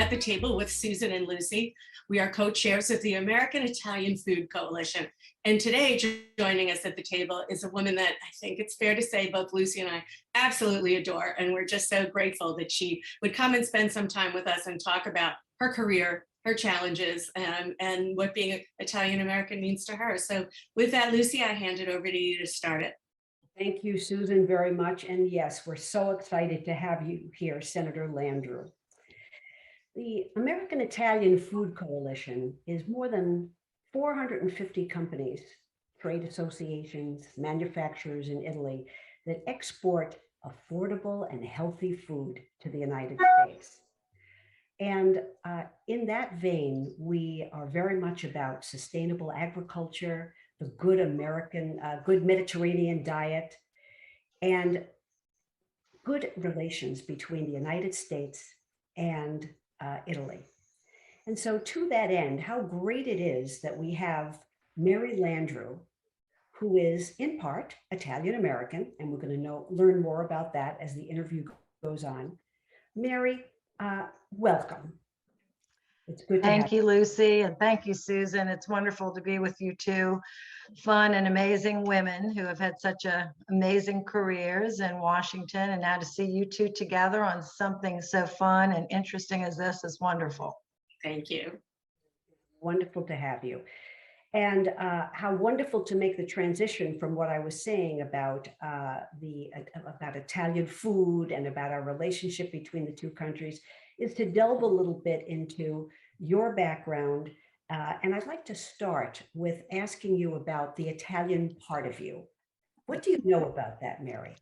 at the table with Susan and Lucy. We are co-chairs of the American Italian Food Coalition. And today, joining us at the table is a woman that I think it's fair to say both Lucy and I absolutely adore. And we're just so grateful that she would come and spend some time with us and talk about her career, her challenges, and what being Italian American means to her. So with that, Lucy, I hand it over to you to start it. Thank you, Susan, very much. And yes, we're so excited to have you here, Senator Landrieu. The American Italian Food Coalition is more than 450 companies, trade associations, manufacturers in Italy that export affordable and healthy food to the United States. And in that vein, we are very much about sustainable agriculture, the good American, good Mediterranean diet, and good relations between the United States and Italy. And so to that end, how great it is that we have Mary Landrieu, who is in part Italian American, and we're going to learn more about that as the interview goes on. Mary, welcome. It's good to have you. Thank you, Lucy, and thank you, Susan. It's wonderful to be with you two fun and amazing women who have had such amazing careers in Washington, and now to see you two together on something so fun and interesting as this is wonderful. Thank you. Wonderful to have you. And how wonderful to make the transition from what I was saying about about Italian food and about our relationship between the two countries is to delve a little bit into your background. And I'd like to start with asking you about the Italian part of you. What do you know about that, Mary?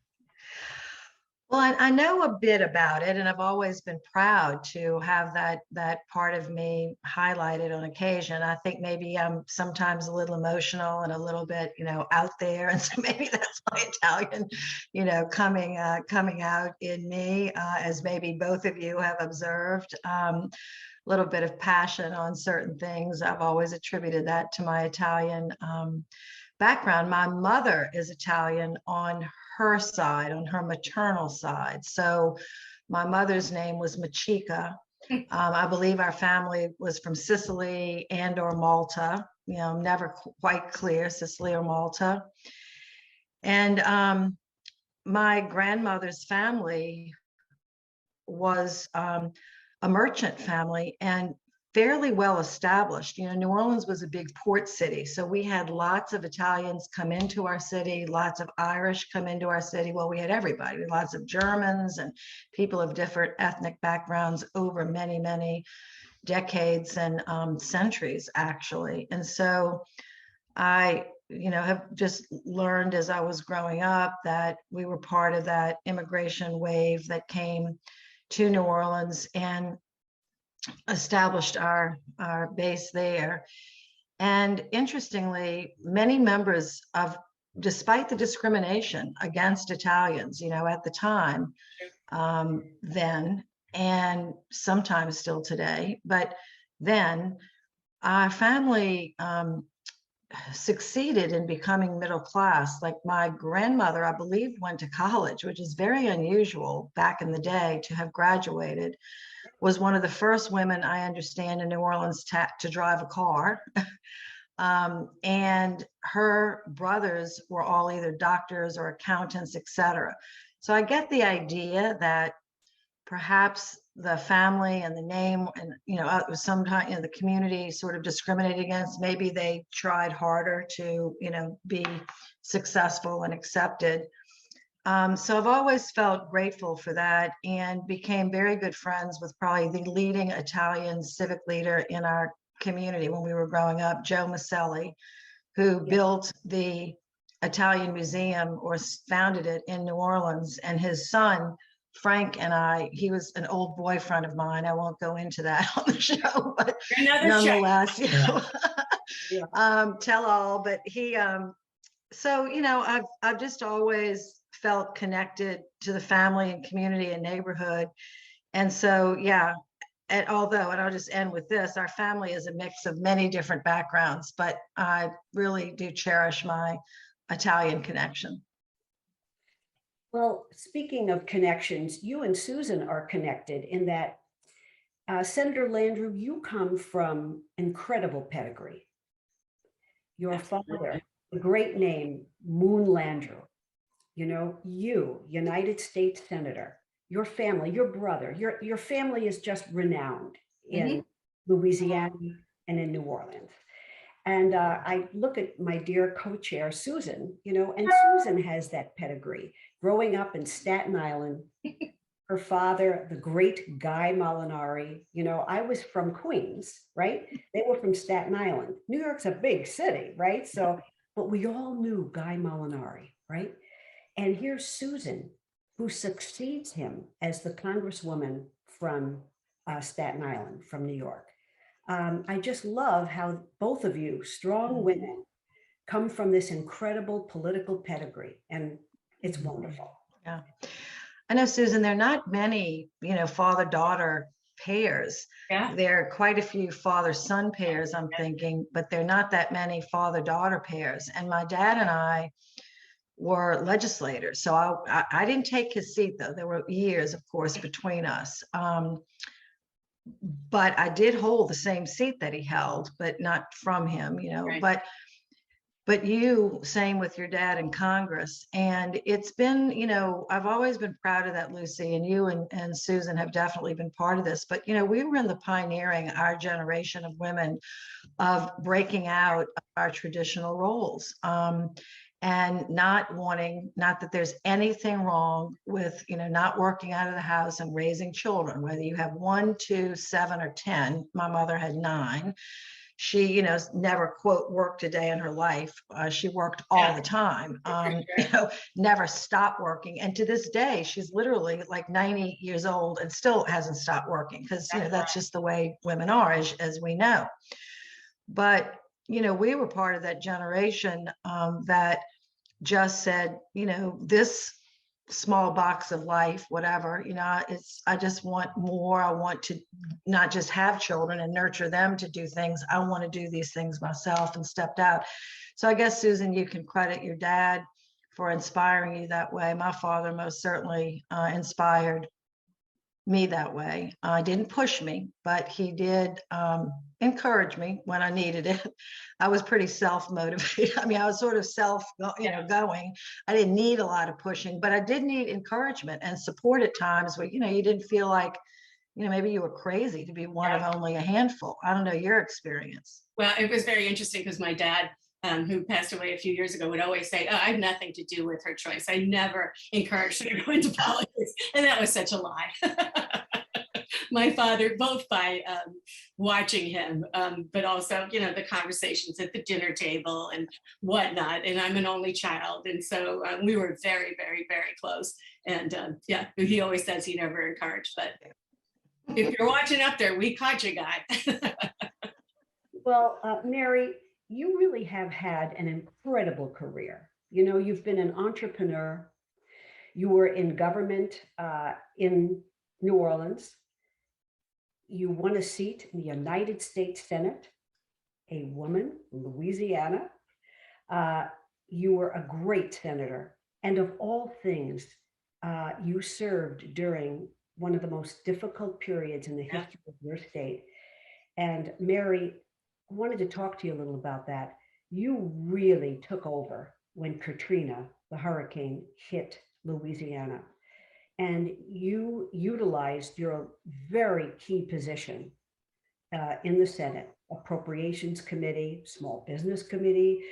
Well, I know a bit about it, and I've always been proud to have that part of me highlighted on occasion. I think maybe I'm sometimes a little emotional and a little bit, out there, and so maybe that's my Italian, coming out in me, as maybe both of you have observed. A little bit of passion on certain things. I've always attributed that to my Italian background. My mother is Italian on her side, on her maternal side. So my mother's name was Machika. I believe our family was from Sicily and or Malta, never quite clear, Sicily or Malta. And my grandmother's family was a merchant family and fairly well established. New Orleans was a big port city. So we had lots of Italians come into our city, lots of Irish come into our city. Well, we had everybody, we had lots of Germans and people of different ethnic backgrounds over many, many decades and centuries, actually. And so I, have just learned as I was growing up that we were part of that immigration wave that came to New Orleans and established our base there. And interestingly, many members of, despite the discrimination against Italians, at the time, then, and sometimes still today, but then our family succeeded in becoming middle class. Like my grandmother, I believe, went to college, which is very unusual back in the day to have graduated. Was one of the first women I understand in New Orleans to drive a car. And her brothers were all either doctors or accountants, etc. So I get the idea that perhaps the family and the name and, it was sometimes, the community sort of discriminated against. Maybe they tried harder to, be successful and accepted. So I've always felt grateful for that and became very good friends with probably the leading Italian civic leader in our community when we were growing up, Joe Maselli, who built the Italian Museum or founded it in New Orleans. And his son, Frank, and he was an old boyfriend of mine. I won't go into that on the show, but nonetheless, tell all. But he, so, I've just always felt connected to the family and community and neighborhood. And so, and I'll just end with this, our family is a mix of many different backgrounds, but I really do cherish my Italian connection. Well, speaking of connections, you and Susan are connected in that Senator Landrieu, you come from incredible pedigree. Your father, the great name, Moon Landrieu, you, United States Senator, your family, your brother, your family is just renowned in Louisiana and in New Orleans. And I look at my dear co-chair, Susan, and Susan has that pedigree. Growing up in Staten Island, her father, the great Guy Molinari, I was from Queens, right? They were from Staten Island. New York's a big city, right? So, but we all knew Guy Molinari, right? And here's Susan, who succeeds him as the congresswoman from Staten Island, from New York. I just love how both of you, strong women, come from this incredible political pedigree, and it's wonderful. Yeah. I know, Susan, there are not many, father-daughter pairs. Yeah. There are quite a few father-son pairs, I'm thinking, but there are not that many father-daughter pairs. And my dad and I were legislators. So I didn't take his seat, though. There were years, of course, between us. But I did hold the same seat that he held, but not from him, Right. But you, same with your dad in Congress. And it's been, I've always been proud of that, Lucy, and you and Susan have definitely been part of this. But, we were in the pioneering, our generation of women, of breaking out our traditional roles. And not that there's anything wrong with, not working out of the house and raising children, whether you have 1, 2, 7, or 10. My mother had 9. She, never, quote, worked a day in her life. She worked all the time, never stopped working. And to this day, she's literally like 90 years old and still hasn't stopped working because, that's just the way women are, as we know. But, we were part of that generation that just said, this small box of life, whatever, I just want more. I want to not just have children and nurture them to do things. I want to do these things myself, and stepped out. So I guess, Susan, you can credit your dad for inspiring you that way. My father most certainly inspired me that way. Didn't push me, but he did encourage me when I needed it. I was pretty self-motivated. I mean, I was sort of going. I didn't need a lot of pushing, but I did need encouragement and support at times where, you didn't feel like, maybe you were crazy to be one of only a handful. I don't know your experience. Well, it was very interesting because my dad, who passed away a few years ago, would always say, "Oh, I have nothing to do with her choice. I never encouraged her to go into politics." And that was such a lie. My father, both by watching him, but also, the conversations at the dinner table and whatnot. And I'm an only child. And so we were very, very, very close. And he always says he never encouraged. But if you're watching up there, we caught you, guy. Well, Mary, you really have had an incredible career. You've been an entrepreneur. You were in government in New Orleans. You won a seat in the United States Senate, a woman, Louisiana. You were a great senator. And of all things, you served during one of the most difficult periods in the history of your state. And Mary, I wanted to talk to you a little about that. You really took over when Katrina, the hurricane, hit Louisiana. And you utilized your very key position in the Senate, Appropriations Committee, Small Business Committee.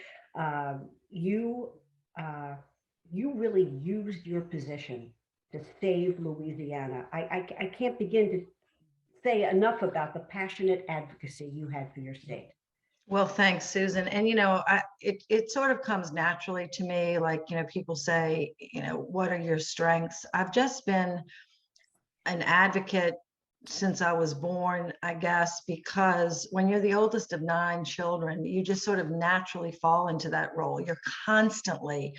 You really used your position to save Louisiana. I can't begin to say enough about the passionate advocacy you had for your state. Well, thanks, Susan. And, it sort of comes naturally to me, like, people say, what are your strengths? I've just been an advocate since I was born, I guess, because when you're the oldest of 9 children, you just sort of naturally fall into that role. You're constantly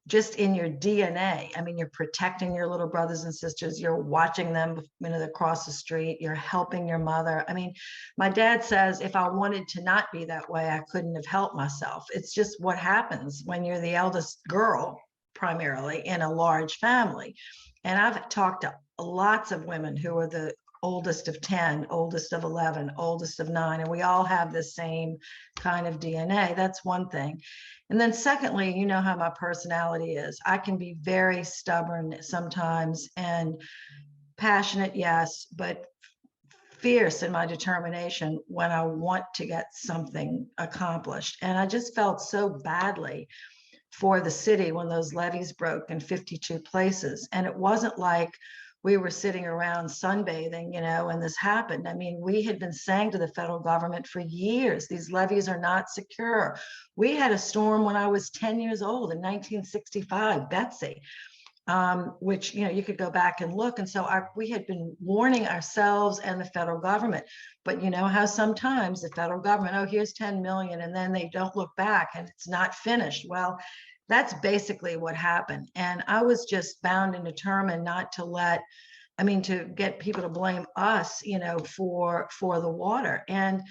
just in your DNA. I mean, you're protecting your little brothers and sisters. You're watching them, across the street. You're helping your mother. I mean, my dad says if I wanted to not be that way, I couldn't have helped myself. It's just what happens when you're the eldest girl, primarily in a large family. And I've talked to lots of women who are the oldest of 10, oldest of 11, oldest of 9, and we all have the same kind of DNA. That's one thing. And then secondly, you know how my personality is. I can be very stubborn sometimes and passionate, yes, but fierce in my determination when I want to get something accomplished. And I just felt so badly for the city when those levees broke in 52 places. And it wasn't like we were sitting around sunbathing, you know, and this happened. I mean, we had been saying to the federal government for years, these levees are not secure. We had a storm when I was 10 years old in 1965, Betsy, which, you know, you could go back and look. And so we had been warning ourselves and the federal government. But you know how sometimes the federal government, oh, here's 10 million, and then they don't look back and it's not finished. Well, that's basically what happened. And I was just bound and determined not to to get people to blame us, you know, for the water. And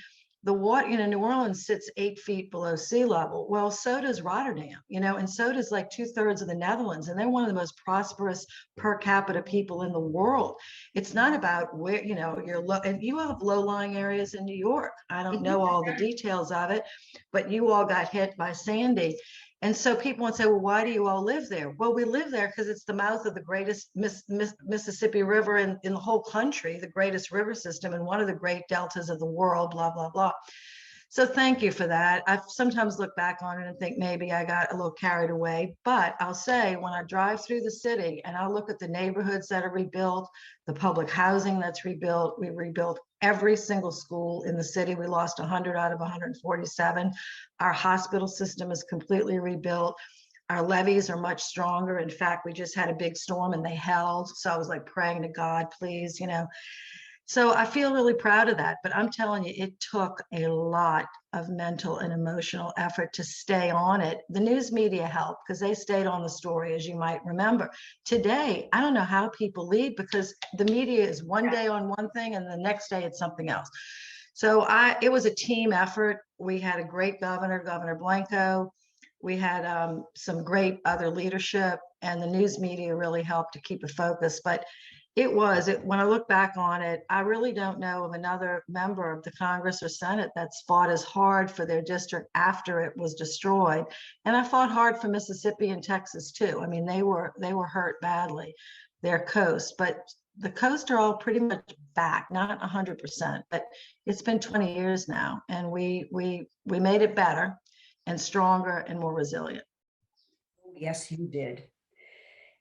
the water, you know, New Orleans sits 8 feet below sea level. Well, so does Rotterdam, you know, and so does like 2/3 of the Netherlands. And they're one of the most prosperous per capita people in the world. It's not about where, you know, you're low, and you have low-lying areas in New York. I don't know all the details of it, but you all got hit by Sandy. And so people would say, well, why do you all live there? Well, we live there because it's the mouth of the greatest Mississippi River in the whole country, the greatest river system and one of the great deltas of the world, blah, blah, blah. So thank you for that. I sometimes look back on it and think maybe I got a little carried away, but I'll say when I drive through the city and I look at the neighborhoods that are rebuilt, the public housing that's rebuilt, we rebuilt every single school in the city. We lost 100 out of 147. Our hospital system is completely rebuilt. Our levees are much stronger. In fact, we just had a big storm and they held. So I was like praying to God, please, you know. So I feel really proud of that, but I'm telling you, it took a lot of mental and emotional effort to stay on it. The news media helped because they stayed on the story, as you might remember. Today, I don't know how people leave because the media is one day on one thing and the next day it's something else. So it was a team effort. We had a great governor, Governor Blanco. We had some great other leadership, and the news media really helped to keep a focus. But when I look back on it, I really don't know of another member of the Congress or Senate that's fought as hard for their district after it was destroyed. And I fought hard for Mississippi and Texas too. I mean, they were hurt badly, their coast, but the coast are all pretty much back, not 100%, but it's been 20 years now, and we made it better and stronger and more resilient. Yes, you did.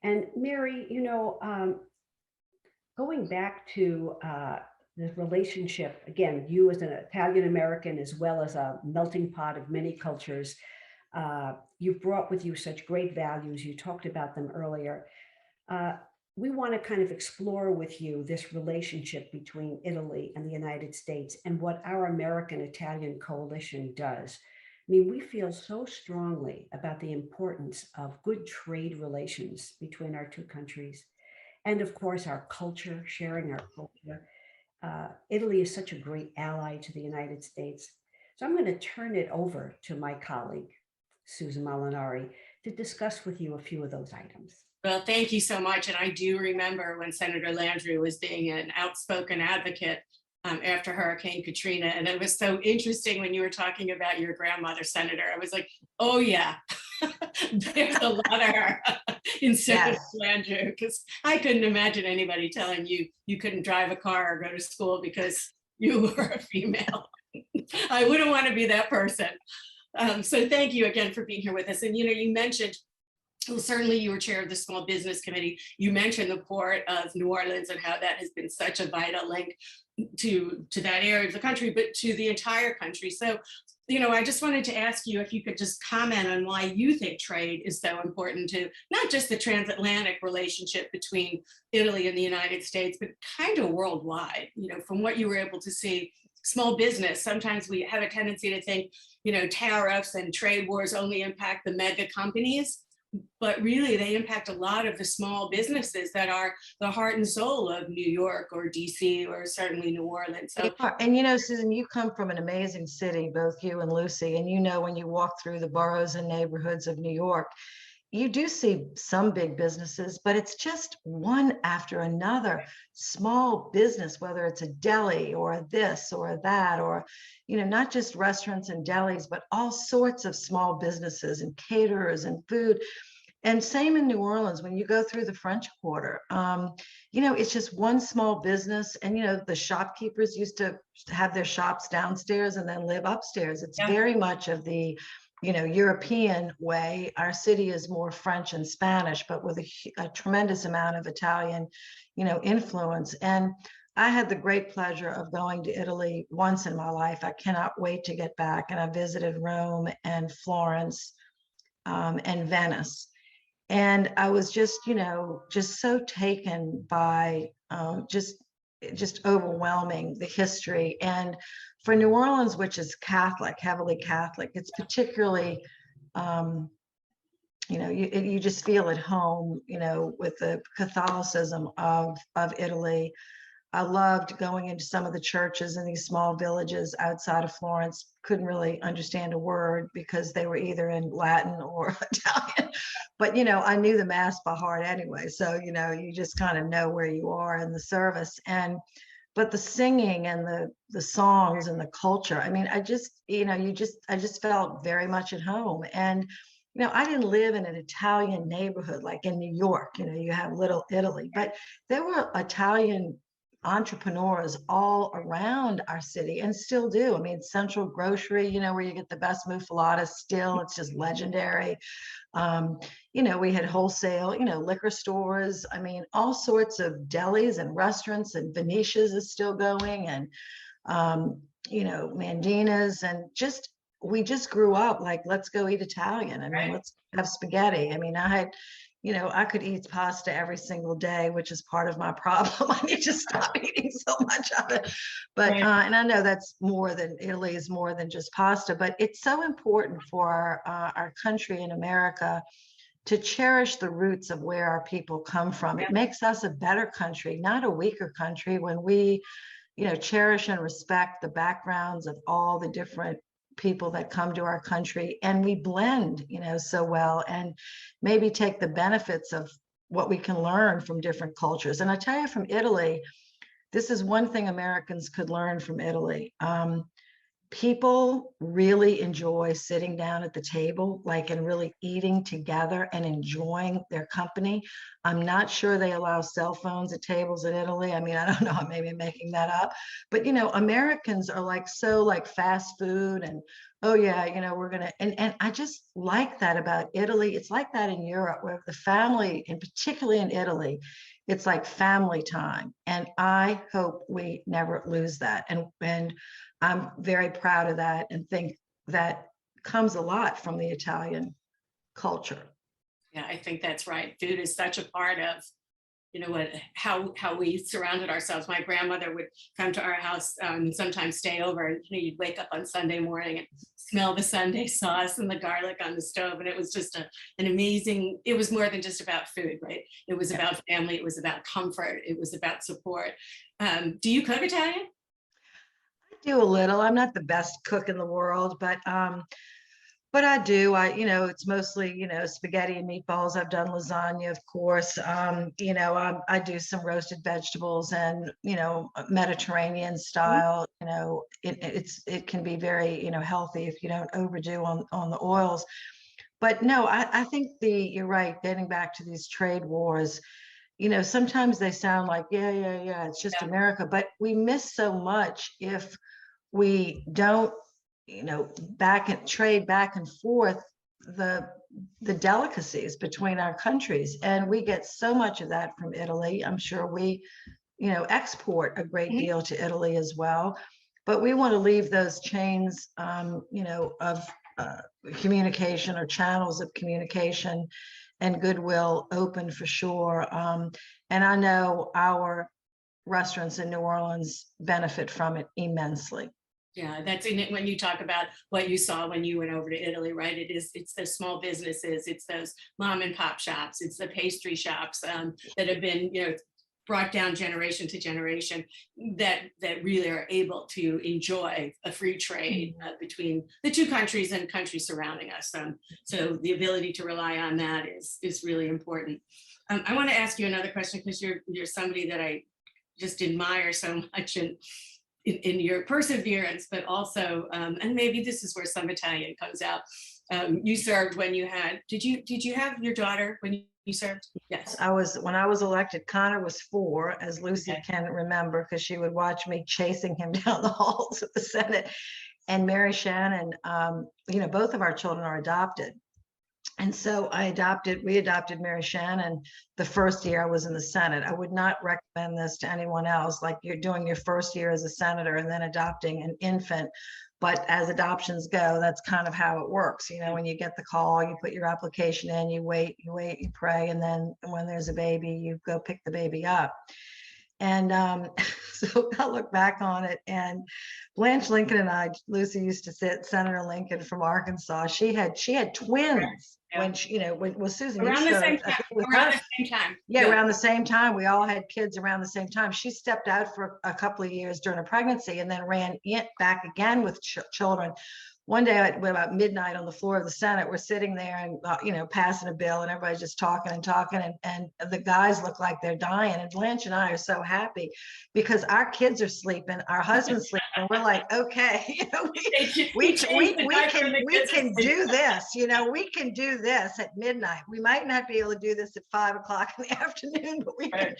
And Mary, you know, going back to the relationship, again, you as an Italian American, as well as a melting pot of many cultures, you've brought with you such great values. You talked about them earlier. We want to kind of explore with you this relationship between Italy and the United States and what our American-Italian coalition does. I mean, we feel so strongly about the importance of good trade relations between our two countries. And of course, our culture, sharing our culture. Italy is such a great ally to the United States. So I'm going to turn it over to my colleague, Susan Molinari, to discuss with you a few of those items. Well, thank you so much. And I do remember when Senator Landrieu was being an outspoken advocate after Hurricane Katrina. And it was so interesting when you were talking about your grandmother, Senator. I was like, oh yeah, there's a lot of her in Senator Landrieu, because I couldn't imagine anybody telling you you couldn't drive a car or go to school because you were a female. I wouldn't want to be that person. So thank you again for being here with us. And you know, you mentioned, well, certainly you were chair of the Small Business Committee. You mentioned the Port of New Orleans and how that has been such a vital link to that area of the country, but to the entire country. So, you know, I just wanted to ask you if you could just comment on why you think trade is so important to not just the transatlantic relationship between Italy and the United States, but kind of worldwide. You know, from what you were able to see, small business, sometimes we have a tendency to think, you know, tariffs and trade wars only impact the mega companies, but really they impact a lot of the small businesses that are the heart and soul of New York or DC or certainly New Orleans. So, and you know, Susan, you come from an amazing city, both you and Lucy, and you know, when you walk through the boroughs and neighborhoods of New York, you do see some big businesses, but it's just one after another small business, whether it's a deli or this or that, or, not just restaurants and delis, but all sorts of small businesses and caterers and food. And same in New Orleans, when you go through the French Quarter, it's just one small business. And, the shopkeepers used to have their shops downstairs and then live upstairs. It's very much of the European way. Our city is more French and Spanish, but with a tremendous amount of Italian, influence. And I had the great pleasure of going to Italy once in my life. I cannot wait to get back. And I visited Rome and Florence, and Venice. And I was just so taken by just overwhelming the history. And for New Orleans, which is Catholic, heavily Catholic, it's particularly, you just feel at home, with the Catholicism of Italy. I loved going into some of the churches in these small villages outside of Florence. Couldn't really understand a word because they were either in Latin or Italian. But, I knew the Mass by heart anyway. So, you just kind of know where you are in the service. But the singing and the songs and the culture, I mean, I just felt very much at home. And, I didn't live in an Italian neighborhood like in New York, you have Little Italy, but there were Italian entrepreneurs all around our city and still do. I mean, Central Grocery, where you get the best muffalata still, it's just legendary. We had wholesale, liquor stores. I mean, all sorts of delis and restaurants, and Venetia's is still going, and, Mandina's, and we just grew up like, let's go eat Italian. I mean, let's have spaghetti. I mean, I could eat pasta every single day, which is part of my problem. I need to stop eating so much of it. But, and I know Italy is more than just pasta, but it's so important for our country in America to cherish the roots of where our people come from. It makes us a better country, not a weaker country, when we, cherish and respect the backgrounds of all the different people that come to our country, and we blend, so well, and maybe take the benefits of what we can learn from different cultures. And I tell you, from Italy, this is one thing Americans could learn from Italy. People really enjoy sitting down at the table, and really eating together and enjoying their company. I'm not sure they allow cell phones at tables in Italy. I mean, I don't know, I may be making that up, but Americans are so fast food, and oh yeah, we're gonna, and I just like that about Italy. It's like that in Europe, where the family, and particularly in Italy, it's like family time. And I hope we never lose that. And I'm very proud of that, and think that comes a lot from the Italian culture. Yeah, I think that's right. Food is such a part of, how we surrounded ourselves. My grandmother would come to our house, sometimes stay over, and you'd wake up on Sunday morning and smell the Sunday sauce and the garlic on the stove. And it was just an amazing, it was more than just about food, right? It was about family. It was about comfort. It was about support. Do you cook Italian? I do a little. I'm not the best cook in the world, but I do. It's mostly, spaghetti and meatballs. I've done lasagna, of course. I do some roasted vegetables and, Mediterranean style. It can be very, healthy if you don't overdo on the oils. But no, I think you're right. Getting back to these trade wars, sometimes they sound like, yeah, it's just America, but we miss so much if we don't, trade back and forth the delicacies between our countries. And we get so much of that from Italy. I'm sure we, export a great deal to Italy as well. But we want to leave those chains, of communication, or channels of communication and goodwill open, for sure. And I know our restaurants in New Orleans benefit from it immensely. Yeah, that's in it when you talk about what you saw when you went over to Italy, right? It's those small businesses, it's those mom and pop shops, it's the pastry shops that have been, brought down generation to generation that really are able to enjoy a free trade between the two countries and countries surrounding us. So the ability to rely on that is really important. I want to ask you another question, because you're somebody that I just admire so much in your perseverance, but also, and maybe this is where some Italian comes out. You served when you had, did you have your daughter when you served? Yes. When I was elected, Connor was 4, as Lucy Okay. can remember, because she would watch me chasing him down the halls of the Senate. And Mary Shannon, both of our children are adopted. And so we adopted Mary Shannon the first year I was in the Senate. I would not recommend this to anyone else, like you're doing your first year as a senator and then adopting an infant. But as adoptions go, that's kind of how it works. When you get the call, you put your application in, you wait, you pray. And then when there's a baby, you go pick the baby up. And so I look back on it, and Blanche Lincoln and I, Lucy used to sit, Senator Lincoln from Arkansas. She had twins when Susan Around the same time. Around the same time. Yeah, around the same time. We all had kids around the same time. She stepped out for a couple of years during a pregnancy and then ran back again with children. One day at about midnight on the floor of the Senate, we're sitting there and, passing a bill, and everybody's just talking and talking. And the guys look like they're dying. And Blanche and I are so happy because our kids are sleeping, our husband's sleeping. And we're like, okay, we can do this, we can do this at midnight. We might not be able to do this at 5 o'clock in the afternoon, but we can,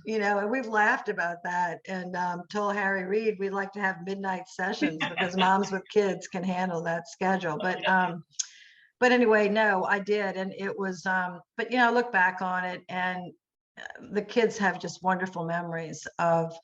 and we've laughed about that and told Harry Reid we'd like to have midnight sessions because moms with kids can handle that schedule. But anyway, no, I did. And it was, but I look back on it, and the kids have just wonderful memories of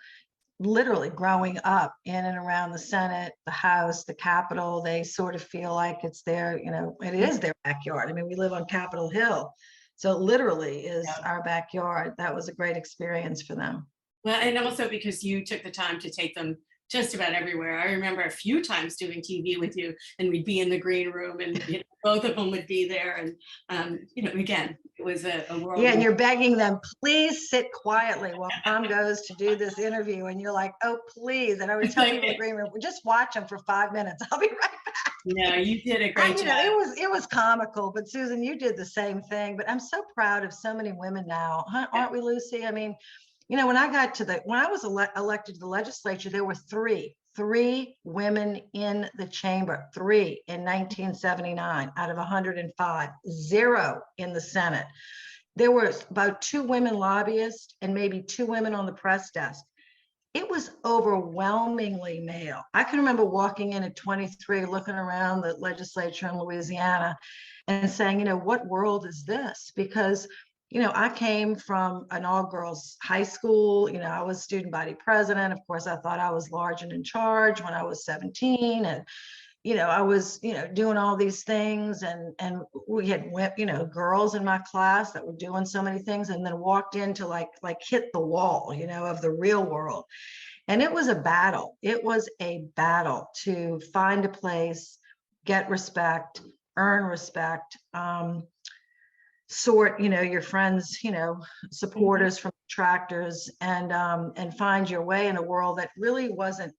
literally growing up in and around the Senate, the House, the Capitol. They sort of feel like it's their, it is their backyard. I mean, we live on Capitol Hill. So it literally is our backyard. That was a great experience for them. Well, and also because you took the time to take them just about everywhere. I remember a few times doing TV with you, and we'd be in the green room, and both of them would be there. And again, it was a world. Yeah, and you're begging them, please sit quietly while Mom goes to do this interview, and you're like, oh, please. And I would tell people in the green room, just watch them for 5 minutes. I'll be right back. No, you did a great job. It was comical, but Susan, you did the same thing. But I'm so proud of so many women now, aren't we, Lucy? I mean, when I was elected to the legislature, there were three women in the chamber, 3 in 1979 out of 105, 0 in the Senate. There were about 2 women lobbyists and maybe 2 women on the press desk. It was overwhelmingly male. I can remember walking in at 23, looking around the legislature in Louisiana and saying, what world is this? Because I came from an all-girls high school. I was student body president. Of course, I thought I was large and in charge when I was 17. And, I was, doing all these things. And we had, girls in my class that were doing so many things, and then walked into like hit the wall, of the real world. And it was a battle. It was a battle to find a place, get respect, earn respect, sort your friends, supporters from detractors, and find your way in a world that really wasn't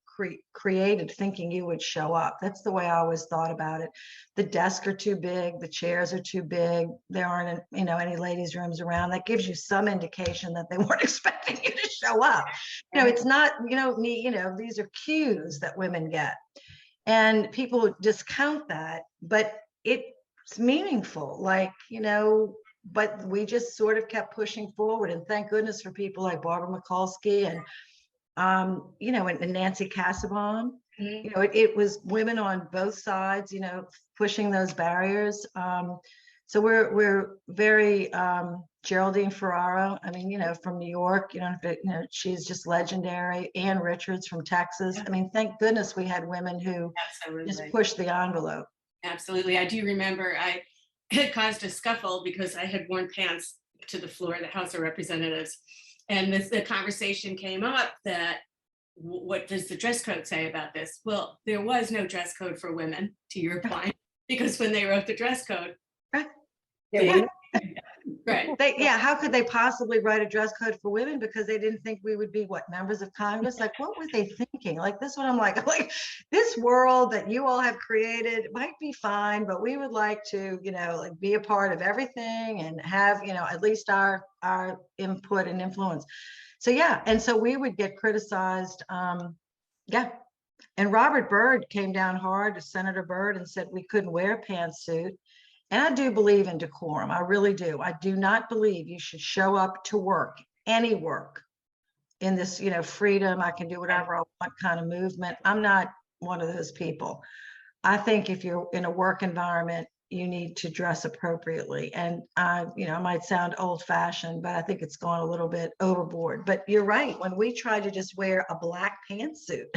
created thinking you would show up. That's the way I always thought about it. The desks are too big, the chairs are too big, there aren't any ladies' rooms around. That gives you some indication that they weren't expecting you to show up. It's not these are cues that women get, and people discount that, but it's meaningful, but we just sort of kept pushing forward. And thank goodness for people like Barbara Mikulski and and Nancy Kassebaum. It was women on both sides, pushing those barriers. So we're very Geraldine Ferraro. I mean, from New York, she's just legendary. Ann Richards from Texas. I mean, thank goodness we had women who just pushed the envelope. Absolutely. I do remember I had caused a scuffle because I had worn pants to the floor of the House of Representatives. And the conversation came up that, what does the dress code say about this? Well, there was no dress code for women, to your point, because when they wrote the dress code, there Right. How could they possibly write a dress code for women? Because they didn't think we would be what, members of Congress? Like, what were they thinking? Like, this is what I'm like, this world that you all have created might be fine, but we would like to, like be a part of everything and have, at least our input and influence. So yeah, and so we would get criticized. Yeah. And Robert Byrd came down hard, Senator Byrd, and said we couldn't wear a pantsuit. And I do believe in decorum. I really do. I do not believe you should show up to work, any work, in this, freedom, I can do whatever I want kind of movement. I'm not one of those people. I think if you're in a work environment, you need to dress appropriately. And I might sound old fashioned, but I think it's gone a little bit overboard. But you're right. When we try to just wear a black pantsuit,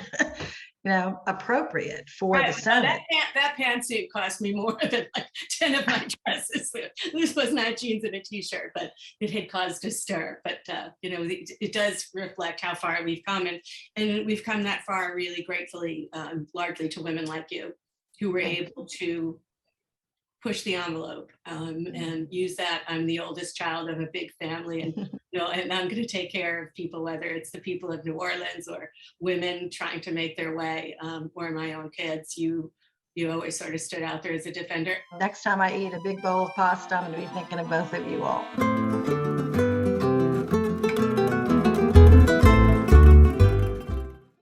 appropriate for the Senate. That pantsuit cost me more than like 10 of my dresses. This was not jeans and a t-shirt, but it had caused a stir. But it does reflect how far we've come, and we've come that far really gratefully, largely to women like you, who were able to push the envelope and use that. I'm the oldest child of a big family, and and I'm going to take care of people, whether it's the people of New Orleans or women trying to make their way, or my own kids. You always sort of stood out there as a defender. Next time I eat a big bowl of pasta, I'm going to be thinking of both of you all.